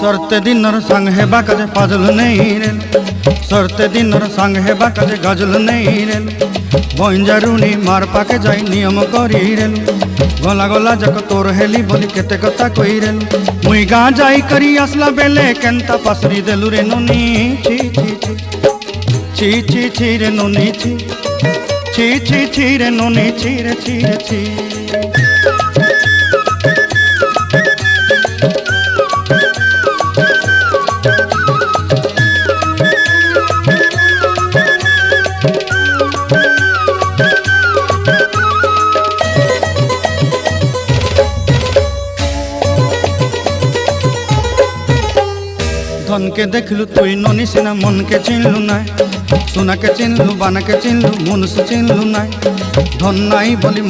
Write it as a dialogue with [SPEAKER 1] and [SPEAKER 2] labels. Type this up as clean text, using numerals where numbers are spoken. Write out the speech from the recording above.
[SPEAKER 1] सरते दिनर संग हेबा काजे फाजल नहीं रेल सरते दिनर संग हेबा काजे गजल नहीं रेल बंजारुनी मार पाके जाई नियम करी रेल गला गला जक तोर हेली बोली केते कथा कई रेल मुई गा जाई करी असला बेले केंता पासरी देलु रे नोनी छी छी छी छी छी छी रे नोनी छी छी छी छी रे नोनी छी रे छी रे छी धन के देखलु तुई नोनी सिना मन के चिन्हलु नाय सोना के चिन्हलु बाना के चिन्हलु मुन से चिन्हलु नाय धन नाई बोली